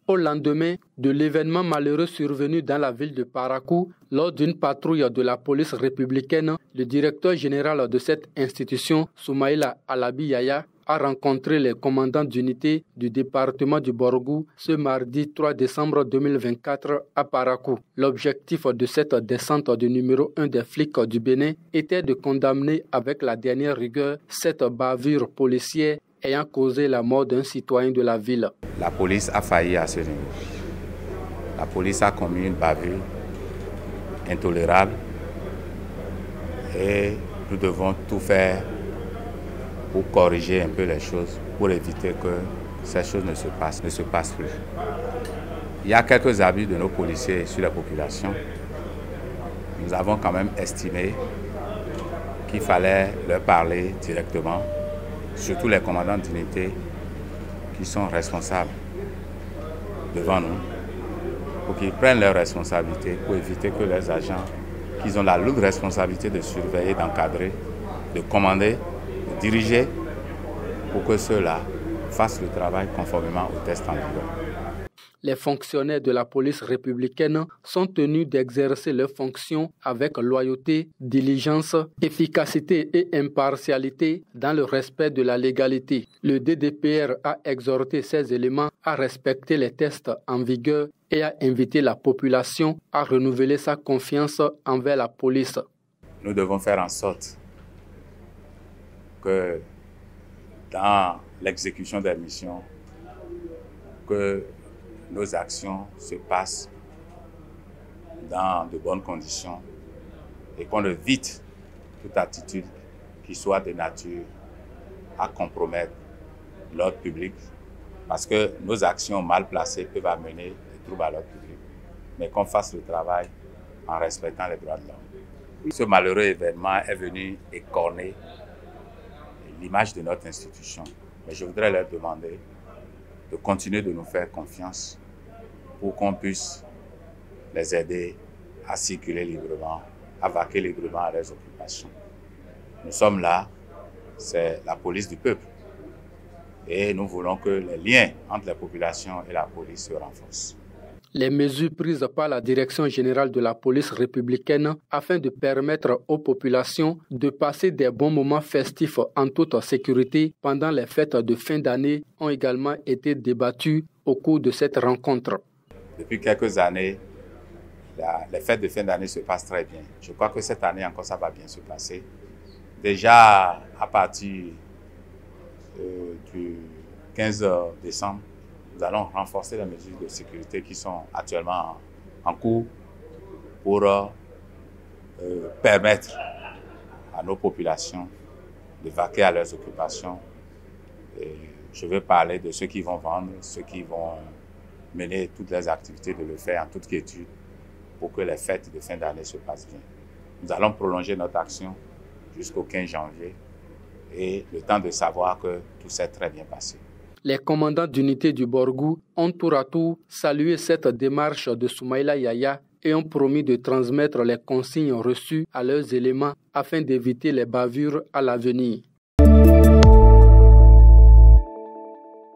Au lendemain de l'événement malheureux survenu dans la ville de Parakou, lors d'une patrouille de la police républicaine, le directeur général de cette institution, Soumaïla Alabi Yaya, a rencontré les commandants d'unité du département du Borgou ce mardi 3 décembre 2024 à Parakou. L'objectif de cette descente du numéro 1 des flics du Bénin était de condamner avec la dernière rigueur cette bavure policière ayant causé la mort d'un citoyen de la ville. La police a failli à ce niveau. La police a commis une bavure intolérable et nous devons tout faire pour corriger un peu les choses, pour éviter que ces choses ne se passent plus. Il y a quelques abus de nos policiers sur la population. Nous avons quand même estimé qu'il fallait leur parler directement, surtout les commandants d'unité qui sont responsables devant nous, pour qu'ils prennent leurs responsabilités, pour éviter que les agents, qui ont la lourde responsabilité de surveiller, d'encadrer, de commander, de diriger, pour que ceux-là fassent le travail conformément aux tests en vigueur. Les fonctionnaires de la police républicaine sont tenus d'exercer leurs fonctions avec loyauté, diligence, efficacité et impartialité dans le respect de la légalité. Le DDPR a exhorté ces éléments à respecter les tests en vigueur et a invité la population à renouveler sa confiance envers la police. Nous devons faire en sorte que dans l'exécution des missions, que nos actions se passent dans de bonnes conditions et qu'on évite toute attitude qui soit de nature à compromettre l'ordre public, parce que nos actions mal placées peuvent amener des troubles à l'ordre public, mais qu'on fasse le travail en respectant les droits de l'homme. Ce malheureux événement est venu écorner l'image de notre institution, mais je voudrais leur demander de continuer de nous faire confiance pour qu'on puisse les aider à circuler librement, à vaquer librement à leurs occupations. Nous sommes là, c'est la police du peuple. Et nous voulons que les liens entre la population et la police se renforcent. Les mesures prises par la Direction générale de la police républicaine afin de permettre aux populations de passer des bons moments festifs en toute sécurité pendant les fêtes de fin d'année ont également été débattues au cours de cette rencontre. Depuis quelques années, les fêtes de fin d'année se passent très bien. Je crois que cette année encore, ça va bien se passer. Déjà, à partir du 15 décembre, nous allons renforcer les mesures de sécurité qui sont actuellement en cours pour permettre à nos populations de vaquer à leurs occupations. Et je veux parler de ceux qui vont vendre, ceux qui vont mener toutes les activités, de le faire en toute quiétude pour que les fêtes de fin d'année se passent bien. Nous allons prolonger notre action jusqu'au 15 janvier et le temps de savoir que tout s'est très bien passé. Les commandants d'unité du Borgou ont tour à tour salué cette démarche de Soumaïla Yaya et ont promis de transmettre les consignes reçues à leurs éléments afin d'éviter les bavures à l'avenir.